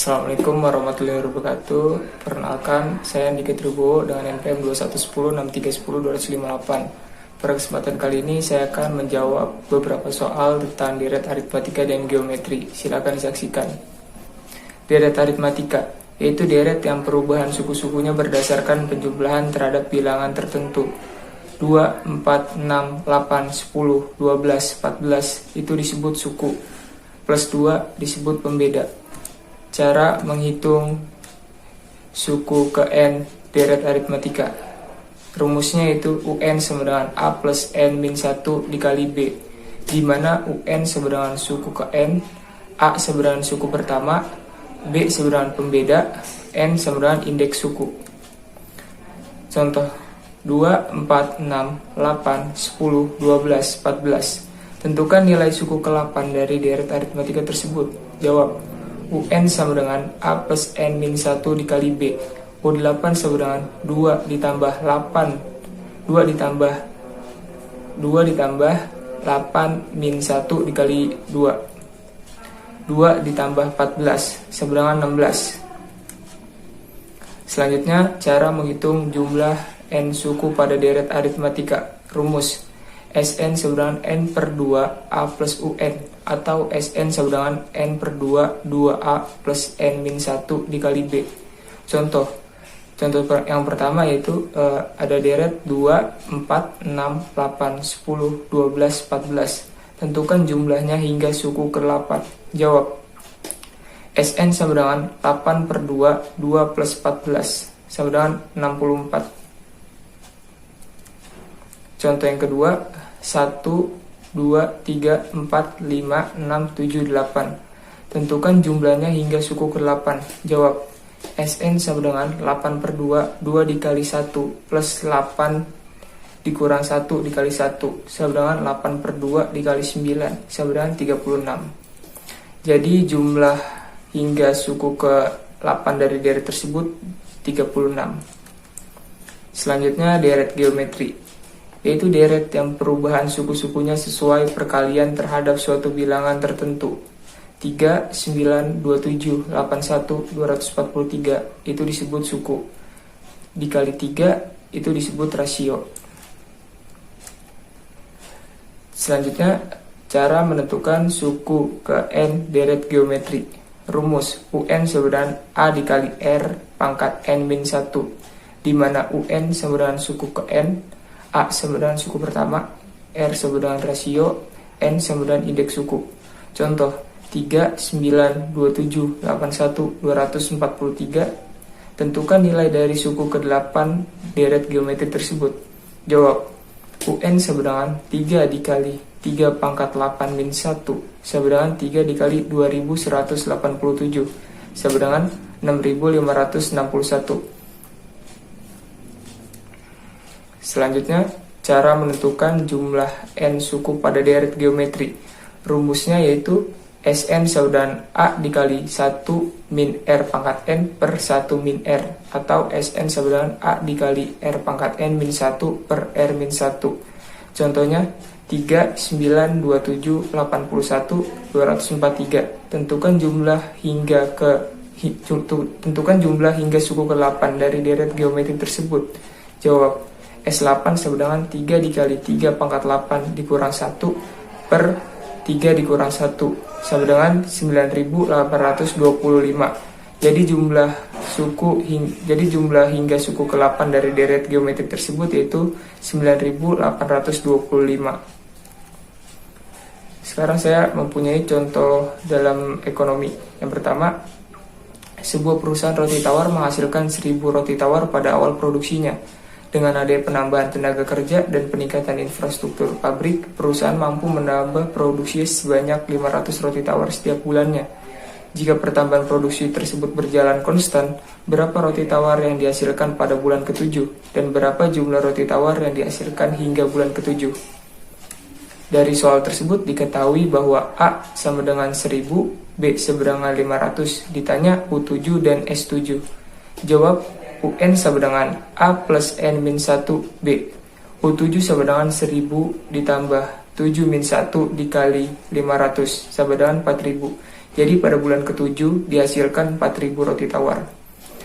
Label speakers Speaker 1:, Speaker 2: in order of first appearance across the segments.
Speaker 1: Assalamualaikum warahmatullahi wabarakatuh. Perkenalkan, saya Andika Tribowo dengan NPM 21106310-258. Pada kesempatan kali ini saya akan menjawab beberapa soal tentang deret aritmatika dan geometri. Silakan disaksikan. Deret aritmatika yaitu deret yang perubahan suku-sukunya berdasarkan penjumlahan terhadap bilangan tertentu. 2, 4, 6, 8, 10, 12, 14 itu disebut suku. Plus 2 disebut pembeda. Cara menghitung suku ke N deret aritmatika. Rumusnya itu UN sama dengan A plus N min 1 dikali B, di mana UN sama dengan suku ke N, A sama dengan suku pertama, B sama dengan pembeda, N sama dengan indeks suku. Contoh 2, 4, 6, 8, 10, 12, 14. Tentukan nilai suku ke-8 dari deret aritmatika tersebut. Jawab. UN sama dengan A plus N min 1 dikali B. U8 sama dengan 2 ditambah 8 2 ditambah 8 min 1 dikali 2 ditambah 14 sama dengan 16. Selanjutnya, cara menghitung jumlah N suku pada deret aritmatika. Rumus Sn sama dengan N per 2 A plus UN, atau Sn sama dengan N per 2 2A plus N min 1 dikali B. Contoh yang pertama yaitu ada deret 2, 4, 6, 8, 10, 12, 14. Tentukan jumlahnya hingga suku ke-8. Jawab. Sn sama dengan 8 per 2 plus 14 sama dengan 64. Contoh yang kedua, 1, 2, 3, 4, 5, 6, 7, 8. Tentukan jumlahnya hingga suku ke-8. Jawab. Sn sama dengan 8 per 2 dikali 1 plus 8 dikurang 1 dikali 1 sama dengan 8 per 2 dikali 9 sama dengan 36. Jadi jumlah hingga suku ke-8 dari deret tersebut 36. Selanjutnya deret geometri, yaitu deret yang perubahan suku-sukunya sesuai perkalian terhadap suatu bilangan tertentu. 3, 9, 27, 81, 243 itu disebut suku. Dikali 3 itu disebut rasio. Selanjutnya, cara menentukan suku ke N deret geometri. Rumus UN sama dengan A dikali R pangkat N min 1, di mana UN sama dengan suku ke N, A sama dengan suku pertama, R sama dengan rasio, N sama dengan indeks suku. Contoh 3, 9, 27, 81, 243. Tentukan nilai dari suku ke-8 deret geometri tersebut. Jawab. UN sama dengan 3 dikali 3 pangkat 8 min 1 sama dengan 3 dikali 2187 sama dengan 6561. Selanjutnya, cara menentukan jumlah N suku pada deret geometri. Rumusnya yaitu Sn sama dengan A dikali 1 min R pangkat N per 1 min R, atau Sn sama dengan A dikali R pangkat N min 1 per R min 1. Contohnya 3, 9, 27, 81, 243. Tentukan jumlah hingga suku ke-8 dari deret geometri tersebut. Jawab. S8 sama dengan 3 dikali 3 pangkat 8 dikurang 1 per 3 dikurang 1 sama dengan 9825. Jadi jumlah hingga suku ke-8 dari deret geometri tersebut yaitu 9825. Sekarang saya mempunyai contoh dalam ekonomi. Yang pertama, sebuah perusahaan roti tawar menghasilkan 1000 roti tawar pada awal produksinya. Dengan adanya penambahan tenaga kerja dan peningkatan infrastruktur pabrik, perusahaan mampu menambah produksi sebanyak 500 roti tawar setiap bulannya. Jika pertambahan produksi tersebut berjalan konstan, berapa roti tawar yang dihasilkan pada bulan ke-7 dan berapa jumlah roti tawar yang dihasilkan hingga bulan ke-7? Dari soal tersebut diketahui bahwa A sama dengan 1000, B sama dengan 500, ditanya U7 dan S7. Jawab. UN sama dengan A plus N min 1 B. U7 sama dengan 1000 ditambah 7 min 1 dikali 500 sama dengan 4000. Jadi pada bulan ke-7 dihasilkan 4.000 roti tawar.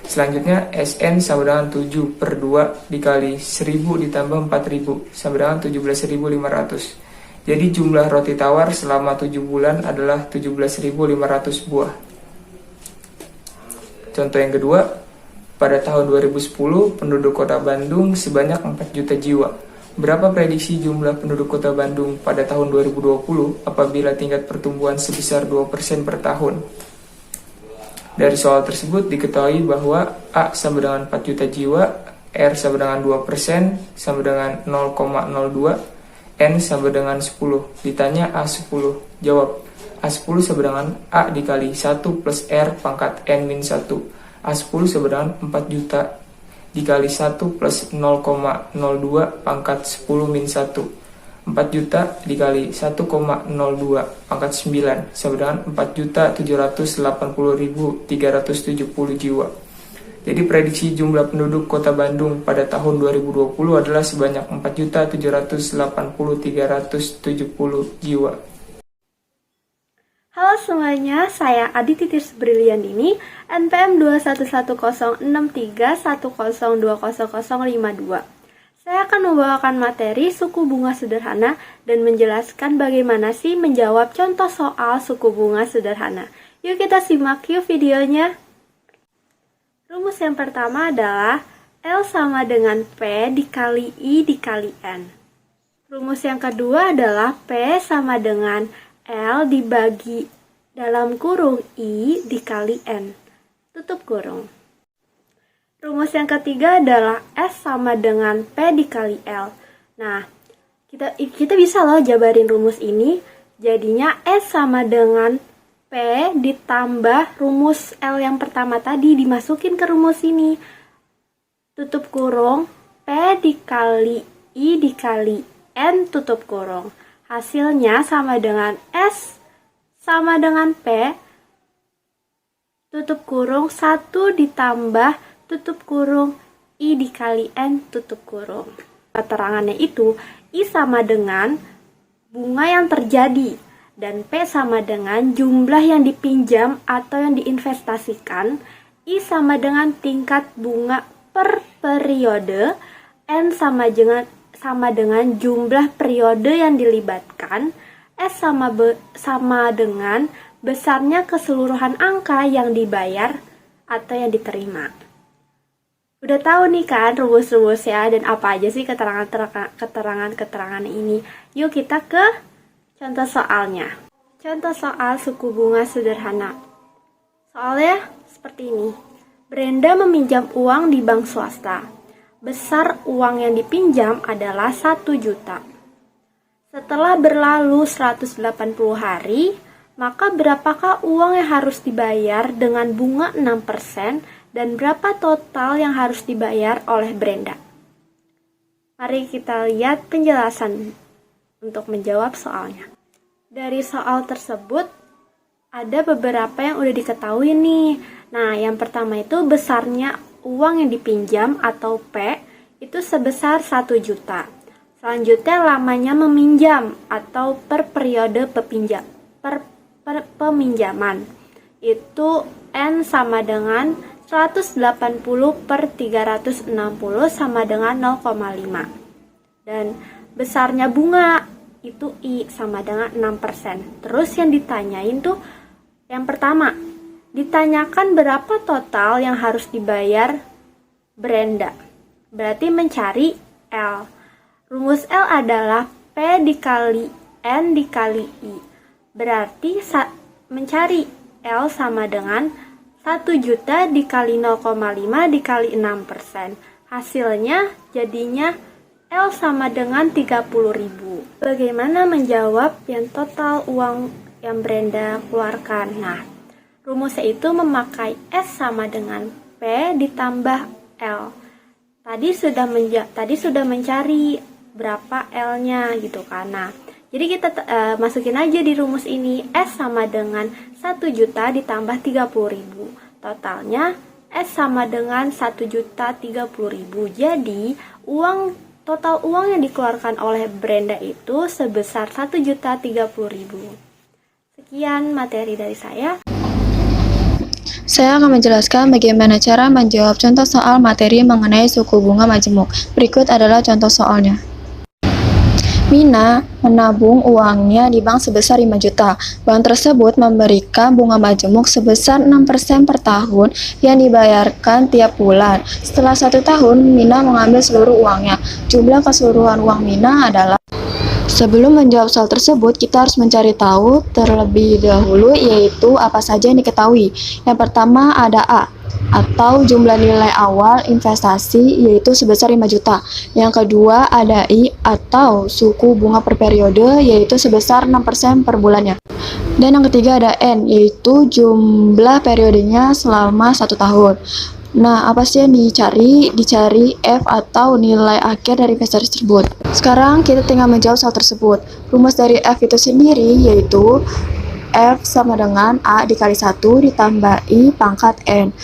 Speaker 1: Selanjutnya SN sama dengan 7 per 2 dikali 1000 ditambah 4.000 sama dengan 17.500. Jadi jumlah roti tawar selama 7 bulan adalah 17.500 buah. Contoh yang kedua, pada tahun 2010 penduduk kota Bandung sebanyak 4 juta jiwa. Berapa prediksi jumlah penduduk kota Bandung pada tahun 2020 apabila tingkat pertumbuhan sebesar 2% per tahun? Dari soal tersebut diketahui bahwa A sama dengan 4 juta jiwa, R sama dengan 2%, sama dengan 0,02, N sama dengan 10. Ditanya A10, jawab. A10 sama dengan A dikali 1 plus R pangkat N min 1. A10 sama dengan 4 juta dikali 1 plus 0,02 pangkat 10 min 1. 4 juta dikali 1,02 pangkat 9 sama dengan 4.780.370 jiwa. Jadi prediksi jumlah penduduk kota Bandung pada tahun 2020 adalah sebanyak 4.780.370 jiwa.
Speaker 2: Halo semuanya, saya Aditi Tirus Briliandini, NPM 2110310200052. Saya akan membawakan materi suku bunga sederhana dan menjelaskan bagaimana sih menjawab contoh soal suku bunga sederhana. Yuk kita simak yuk videonya. Rumus yang pertama adalah L sama dengan P dikali I dikali N. Rumus yang kedua adalah P sama dengan L dibagi dalam kurung I dikali N, tutup kurung. Rumus yang ketiga adalah S sama dengan P dikali L. Nah, kita bisa loh jabarin rumus ini. Jadinya S sama dengan P ditambah rumus L yang pertama tadi dimasukin ke rumus ini. Tutup kurung, P dikali I dikali N tutup kurung. Hasilnya sama dengan S sama dengan P, tutup kurung 1 ditambah tutup kurung I dikali N tutup kurung. Keterangannya itu I sama dengan bunga yang terjadi dan P sama dengan jumlah yang dipinjam atau yang diinvestasikan. I sama dengan tingkat bunga per periode, N sama dengan jumlah periode yang dilibatkan, S sama dengan besarnya keseluruhan angka yang dibayar atau yang diterima. Udah tahu nih kan rumus-rumusnya dan apa aja sih keterangan ini. Yuk kita ke contoh soalnya. Contoh soal suku bunga sederhana. Soalnya seperti ini. Brenda meminjam uang di bank swasta. Besar uang yang dipinjam adalah 1 juta. Setelah berlalu 180 hari, maka berapakah uang yang harus dibayar dengan bunga 6% dan berapa total yang harus dibayar oleh Brenda? Mari kita lihat penjelasan untuk menjawab soalnya. Dari soal tersebut, ada beberapa yang udah diketahui nih. Nah, yang pertama itu besarnya uang yang dipinjam atau P itu sebesar 1 juta. Selanjutnya lamanya meminjam atau per periode peminjaman. Itu N sama dengan 180 per 360 sama dengan 0,5. Dan besarnya bunga itu I sama dengan 6%. Terus yang ditanyain tuh yang pertama, ditanyakan berapa total yang harus dibayar Brenda. Berarti mencari L. Rumus L adalah P dikali N dikali I. Berarti mencari L sama dengan 1 juta dikali 0,5 dikali 6%. Hasilnya jadinya L sama dengan 30.000. Bagaimana menjawab yang total uang yang Brenda keluarkan? Nah, rumusnya itu memakai S sama dengan P ditambah L. Tadi sudah mencari berapa L-nya gitu kan. Nah, jadi kita masukin aja di rumus ini S sama dengan 1 juta ditambah 30.000. Totalnya S sama dengan 1.030.000. Jadi total uang yang dikeluarkan oleh Brenda itu sebesar 1.030.000. Sekian materi dari saya.
Speaker 3: Saya akan menjelaskan bagaimana cara menjawab contoh soal materi mengenai suku bunga majemuk. Berikut adalah contoh soalnya. Mina menabung uangnya di bank sebesar 5 juta. Bank tersebut memberikan bunga majemuk sebesar 6% per tahun yang dibayarkan tiap bulan. Setelah 1 tahun, Mina mengambil seluruh uangnya. Jumlah keseluruhan uang Mina adalah... Sebelum menjawab soal tersebut, kita harus mencari tahu terlebih dahulu yaitu apa saja yang diketahui. Yang pertama ada A, atau jumlah nilai awal investasi yaitu sebesar 5 juta. Yang kedua ada I, atau suku bunga per periode yaitu sebesar 6% per bulannya. Dan yang ketiga ada N, yaitu jumlah periodenya selama 1 tahun. Nah, apa sih yang dicari? Dicari F atau nilai akhir dari investasi tersebut. Sekarang kita tinggal menjawab soal tersebut. Rumus dari F itu sendiri yaitu F sama dengan A dikali 1 ditambah I pangkat N.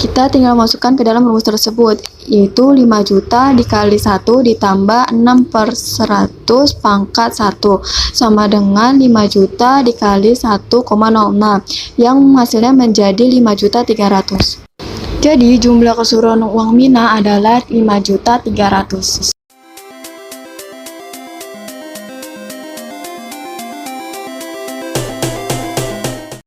Speaker 3: Kita tinggal masukkan ke dalam rumus tersebut, yaitu 5 juta dikali 1 ditambah 6/100 pangkat 1 sama dengan 5 juta dikali 1,06 yang hasilnya menjadi 5.300.000. Jadi jumlah keseluruhan uang Mina adalah 5.300.000.